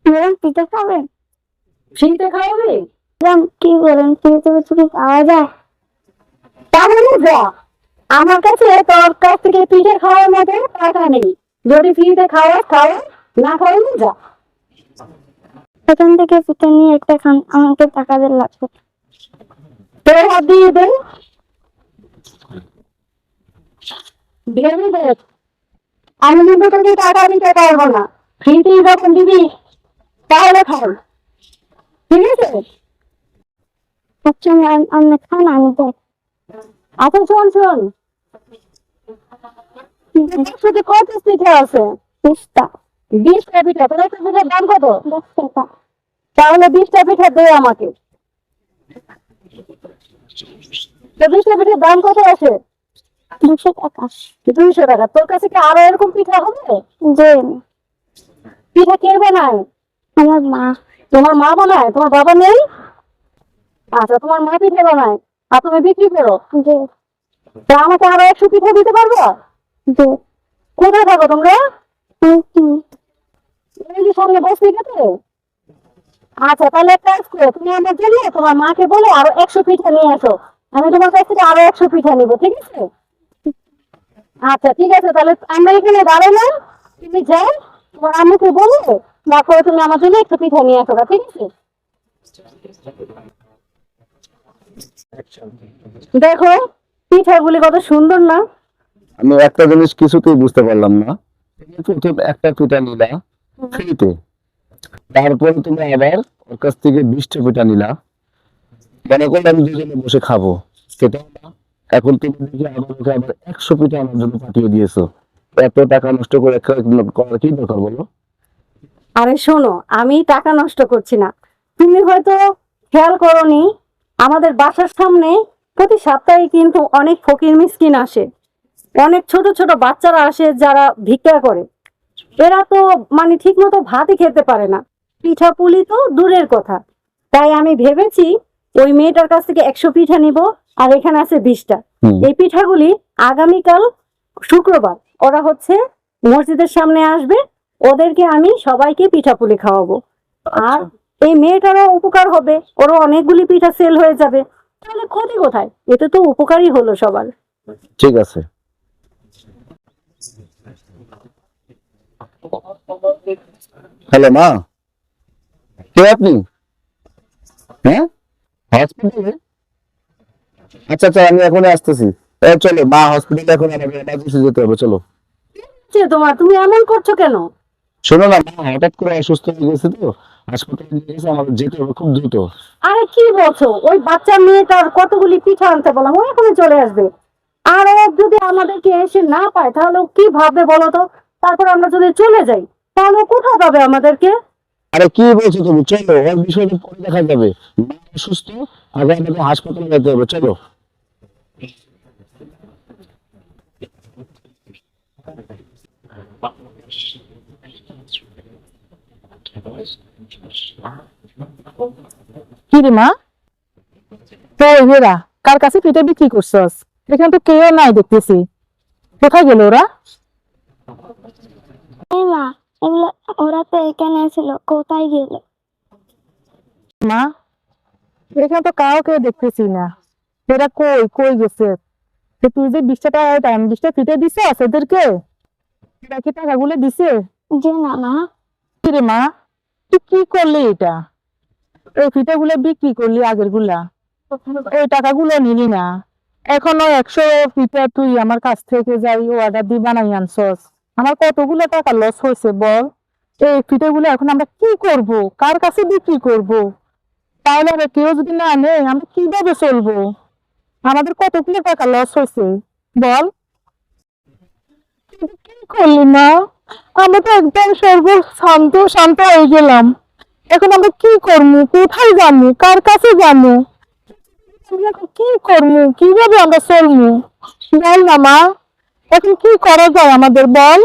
Madam পিঠা খাবেন? ফ্রিতে খাওয়াবে? ম্যাডাম কি বলেন, ফ্রিতে কি পাওয়া যায়? তাহলে যা, আমার কাছে তোর কাছ থেকে পিঠে খাওয়ার মতো টাকা নেই। যদি ফ্রিতে খাওয়া খাওয়া, না খাওয়ালে যা। এখান থেকে পিঠা নিয়ে একটা খান, আমাকে টাকা দিয়ে লাগবে। তোর হাত দিয়ে দে, ভেবে দেখ। আমি কিন্তু তোকে টাকা দিতে পারবো না। ফ্রিতে যখন দিবি তাহলে খাও, ঠিক আছে? আচ্ছা ম্যাম, আপনি খান, আমি দেখ। আচ্ছা শোন শোন, শুধু কত পিঠে আছে? 20টা। 20টা পিঠা। তোর একটা পিঠার দাম কত? 10 টাকা। তাহলে 20টা পিঠা দে আমাকে। তো 20টা পিঠার দাম কত আছে? 200 টাকা। 200 টাকা। তোর কাছে কি আরো এরকম পিঠা হবে? দেন। পিঠা কে বানায়? আমার মা। তোমার মা বানায়? তোমার বাবা নেই? আচ্ছা, তোমার মা পিঠে বানায় আর তুমি বিক্রি করো? যে তা আমাকে আরো 100 পিঠা দিতে পারবো? যে কোথায় থাকো তোমরা? কি এই যে সামনে বসে গেছে। আচ্ছা, তাহলে এক কাজ করো, তুমি আমার জন্য তোমার মাকে বলে আরো 100 পিঠা নিয়ে আসো। আমি তোমার কাছ থেকে আরো 100 পিঠা নিবো, ঠিক আছে? আচ্ছা ঠিক আছে, তাহলে আমরা এখানে দাঁড়ালাম। তুমি যাও, তোমার আম্মুকে বলে তারপরে তুমি আমার জন্য একটু পিঠা নিয়ে আসো, ঠিক আছে? দেখো পিঠাগুলি কত সুন্দর না? আমি একটা জিনিস কিছুতেই বুঝতে পারলাম না। তুমি প্রথম একটা পিঠা নিলা ফ্রিতে, তারপরে তুমি আবার ওর কাছ থেকে 20টা পিঠা নিলা, মনে করলে আমি দুজনে বসে খাবো, সেটাও না। এখন তুমি দেখি আমাকে আবার 100 পিঠা আমার জন্য পাঠিয়ে দিয়েছো। এত টাকা নষ্ট করে করার কি দরকার বলো? আরে শোনো, আমি টাকা নষ্ট করছি না। তুমি হয়তো খেয়াল করোনি, আমাদের বাসার সামনে প্রতি সপ্তাহে কিন্তু অনেক ফকির মিসকিন আসে। অনেক ছোট ছোট বাচ্চারা আসে যারা ভিক্ষা করে। এরা তো মানে ঠিক মতো ভাতই খেতে পারে না, পিঠা পুলি তো দূরের কথা। তাই আমি ভেবেছি ওই মেয়েটার কাছ থেকে 100 পিঠা নিব, আর এখানে আছে 20টা। এই পিঠাগুলি আগামীকাল শুক্রবার ওরা হচ্ছে মসজিদের সামনে আসবে, ওদেরকে আমি সবাইকে পিঠা পুলি খাওয়াবো। আর এই মেয়েটারও উপকার হবে, ওরও অনেকগুলি পিঠা সেল হয়ে যাবে। তাহলে ক্ষতি কোথায়? এতে তো উপকারই হলো সবার। ঠিক আছে। হ্যালো মা, কে আপনি? হ্যাঁ, হসপিটালে? আচ্ছা আচ্ছা, আমি এখনই আসতেছি। চলো মা, হসপিটালে এখন আমাকে এমার্জেন্সি যেতে হবে, চলো। তোমার তুমি এমন করছো কেন? শোনো না মা, হঠাৎ করে অসুস্থ হয়ে গেছে তো, হাসপাতালে নিয়ে গেছে, আমাদের যেতে হবে খুব দ্রুত। আরে কি বলছো? ওই বাচ্চা মেয়েটার কতগুলি পিঠা আনতে বললাম, ও এখনই চলে আসবে। আর ও যদি আমাদেরকে এসে না পায় তাহলে ও কি ভাববে বলো তো? তারপর আমরা যদি চলে যাই তাহলে ও কোথায় পাবে আমাদেরকে? আরে কি বলছো তুমি, চলো, ওর বিষয়টা পরে দেখা যাবে। মা অসুস্থ, আগে আমাকে হাসপাতালে যেতে হবে, চলো। কি রে মা, তো হেরা কার কাছে পিঠা বিক্রি করছস? এখানে তো কেউ নাই দেখতেছি, কোথায় গেল ওরা? এই মা, এগুলো ওরা তো এখানে ছিল, কোথায় গেল? মা, এখানে তো কাউকে দেখতেছি না। এরা কই কই গেছে? তো তুই যে 20টা 20টা পিঠা দিছিস এদেরকে, এরা কি টাকাগুলো দিছে? যে না মা। কি রে মা, তুই কি করলি এটা? এই পিঠাগুলো বিক্রি করলি আগের গুলা, ওই টাকাগুলো নিলি না। এখনো 100 পিঠা তুই আমার কাছ থেকে যাই অর্ডার দিয়ে বানাই আনছস। আমার কতগুলো টাকা লস হয়েছে বল। এই পিঠাগুলো এখন আমরা কি করব, কার কাছে বিক্রি করব? তাহলে আমরা কেউ যদি না নেই আমরা কিভাবে চলবো? আমাদের কতগুলো টাকা লস হয়েছে বল। কিন্তু কি করলি মা, আমরা তো একদম শান্ত শান্ত হয়ে গেলাম। এখন আমরা কি করবো, কোথায় যাবো, কার কাছে যাবো, আমরা এখন কি করবো, কিভাবে আমরা চলবো? বল না মা, এখন কি করা যায় আমাদের বল।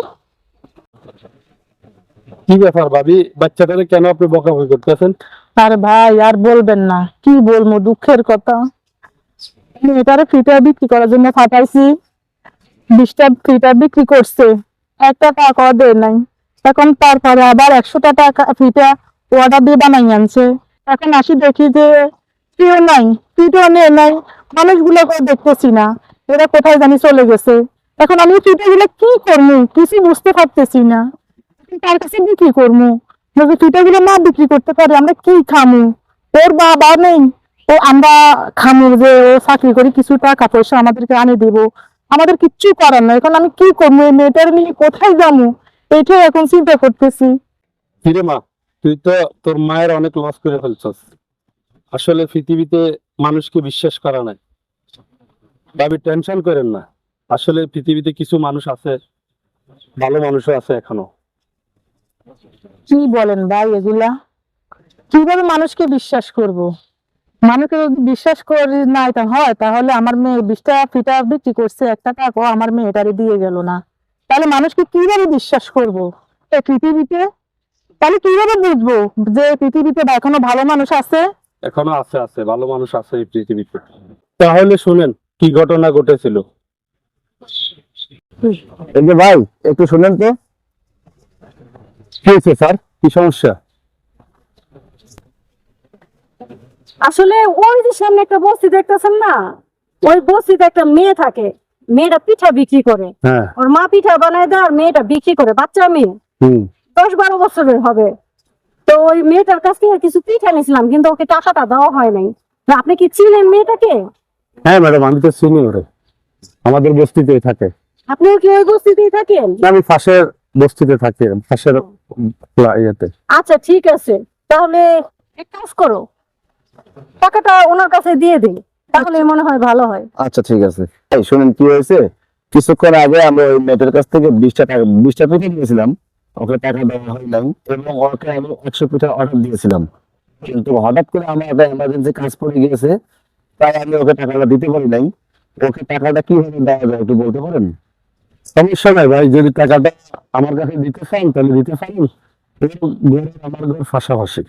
কি ব্যাপার ভাবি, বাচ্চাটারে কেন আপনি বকাবকি করতেছেন? আর ভাই আর বলবেন না, কি বলবো, দুঃখের কথা। মেয়েটারে ফিটা বিক্রি করার জন্য পাঠাইছি, 20টা ফিটা বিক্রি করছে, একটা টাকাও দেয় নাই। এখন তারপরে আবার 100টা টাকা ফিটা অর্ডার দিয়ে বানাই আনছে। এখন আসি দেখি যে কেউ নাই, ফিটও নেই নাই, মানুষগুলোকে দেখতেছি না, এরা কোথায় জানি চলে গেছে। এখন আমি ফিটাগুলো কি করবো কিছু বুঝতে পারতেছি না। তার কাছে বিক্রি করবো, যদি ফিটাগুলো না বিক্রি করতে পারি আমরা কি খামু? ওর বাবা নেই, ও আমরা খামু যে ও চাকরি করে কিছু টাকা পয়সা আমাদেরকে আনে দিব, আমাদের কিচ্ছু করার নাই। এখন আমি কি করবো, এই মেয়েটার নিয়ে কোথায় যাবো এটাই এখন চিন্তা করতেছি। কিরে মা, তুই তো তোর মায়ের অনেক লস করে ফেলছস। আসলে পৃথিবীতে মানুষকে বিশ্বাস করা নাই। ভাবি টেনশন করেন না, আসলে পৃথিবীতে কিছু মানুষ আছে, ভালো মানুষও আছে এখনো। কি বলেন ভাই এগুলা? কিভাবে মানুষকে বিশ্বাস করব? মানুষকে যদি বিশ্বাস করি নাই তা হয়, তাহলে আমার মেয়ে 20টা ফিটা বিক্রি করছে, একটা টাকাও আমার মেয়েটারে দিয়ে গেল না, তাহলে মানুষকে কিভাবে বিশ্বাস করব এই পৃথিবীতে? তাহলে কিভাবে বুঝবো যে পৃথিবীতে এখনো ভালো মানুষ আছে? এখনো আছে ভালো মানুষ আছে এই পৃথিবীতে। তাহলে শুনেন কি ঘটনা ঘটেছিল। এই যে ভাই, একটু শুনেন তো। কি হয়েছে স্যার, কি সমস্যা? আসলে ওই যে সামনে একটা বস্তি দেখতেছেন না, ওই বস্তিতে একটা মেয়ে থাকে। মেয়েটা পিঠা বিক্রি করে, হ্যাঁ। ওর মা পিঠা বানায় দেয় আর মেয়েটা বিক্রি করে। বাচ্চা মেয়ে, 10-12 বছরের হবে। তো ওই মেয়েটার কাছ থেকে কিছু পিঠা নিয়েছিলাম, কিন্তু ওকে টাকাটা দেওয়া হয় নাই। তো আপনি কি চিনেন মেয়েটাকে? হ্যাঁ ম্যাডাম, আমি তো চিনি ওরে, আমাদের বস্তিতেই থাকে। আপনিও কি ওই বস্তিতেই থাকেন? আমি পাশের বস্তিতে থাকি, পাশের ইয়েতে। আচ্ছা ঠিক আছে, তাহলে এক কাজ করো, টাকাটা ওনার কাছে দিয়ে দিন, তাহলে মনে হয় ভালো হয়। আচ্ছা ঠিক আছে। এই শুনেন কি হয়েছে, কিছুক্ষণ আগে আমি ওই মেয়েটার কাছ থেকে 20টা পিঠা নিয়েছিলাম, ওকে টাকা দেওয়া হয় নাই, এবং ওকে আমি 100 পিঠা অর্ডার দিয়েছিলাম। কিন্তু হঠাৎ করে আমার একটা এমার্জেন্সি কাজ পড়ে গিয়েছে, তাই আমি ওকে টাকাটা দিতে পারি নাই। ওকে টাকাটা কিভাবে দেওয়া যায় একটু বলতে পারেন? সমস্যা নাই ভাই, যদি টাকাটা আমার কাছে দিতে চান তাহলে দিতে পারেন। আমার ঘর পাশাপাশি,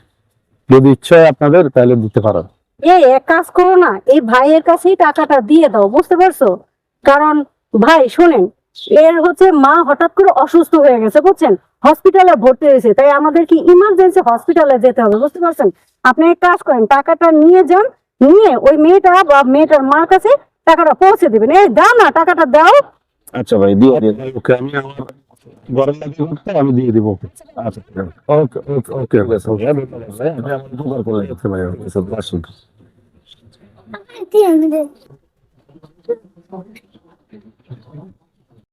যদি ইচ্ছা হয় আপনাদের তাহলে দিতে পারেন। এই এক কাজ করো না, এই ভাইয়ের কাছেই টাকাটা দিয়ে দাও, বুঝতে পারছো? কারণ ভাই শোনেন, এর হচ্ছে মা হঠাৎ করে অসুস্থ হয়ে গেছে, বুঝছেন, হসপিটালে ভর্তি হয়েছে, তাই আমাদের কি ইমার্জেন্সি হসপিটালে যেতে হবে, বুঝতে পারছেন? আপনি এক কাজ করেন, টাকাটা নিয়ে যান, নিয়ে ওই মেয়েটা বা মেয়েটার মার কাছে টাকাটা পৌঁছে দিবেন। এই দাও না, টাকাটা দাও। আচ্ছা ভাই, দিয়ে দিন। ওকে, আমি আমার ঘরের লাগে করতে আমি দিয়ে দিব ওকে। আচ্ছা ঠিক আছে। ওকে ওকে ওকে ঠিক আছে, ভাই, ধন্যবাদ ভাই, আপনি আমার উপকার করলেন। ওকে ভাই, ওকে। আচ্ছা, আসুন।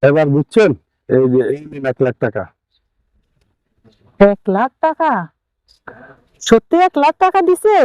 এবার বুঝছেন, এই যে এই নিন 1 লাখ টাকা। 1 লাখ টাকা? সত্যি 1 লাখ টাকা দিছে?